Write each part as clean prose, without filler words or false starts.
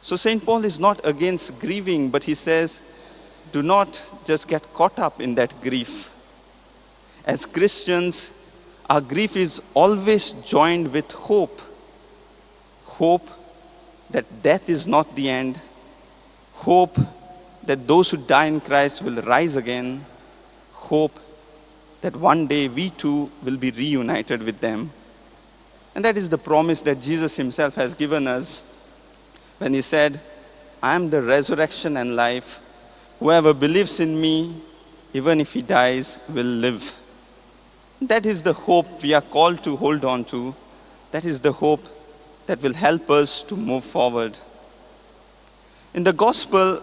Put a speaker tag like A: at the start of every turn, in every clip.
A: So St. Paul is not against grieving, but he says, do not just get caught up in that grief. As Christians, our grief is always joined with hope. Hope that death is not the end. Hope that those who die in Christ will rise again. Hope that one day we too will be reunited with them. And that is the promise that Jesus himself has given us when he said, I am the resurrection and life. Whoever believes in me, even if he dies, will live. That is the hope we are called to hold on to. That is the hope that will help us to move forward. In the gospel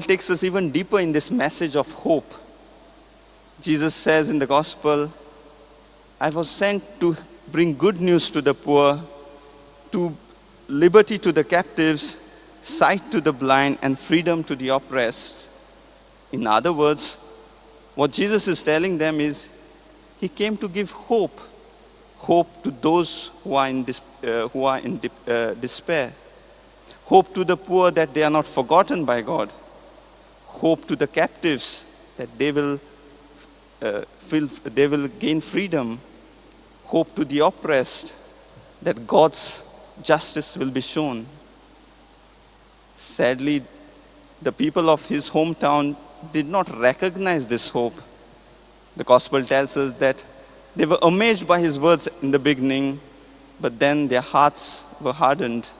A: takes us even deeper in this message of hope. Jesus says in the gospel, I was sent to bring good news to the poor, to liberty to the captives, sight to the blind, and freedom to the oppressed. In other words, what Jesus is telling them is, he came to give hope. Hope to those who are in despair. Hope to the poor that they are not forgotten by God. Hope to the captives that they will gain freedom. Hope to the oppressed that God's justice will be shown. Sadly, the people of his hometown did not recognize this hope. The gospel tells us that they were amazed by his words in the beginning, but then their hearts were hardened.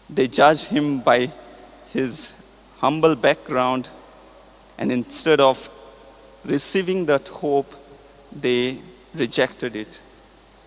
A: They judged him by his humble background, and instead of receiving that hope, they rejected it.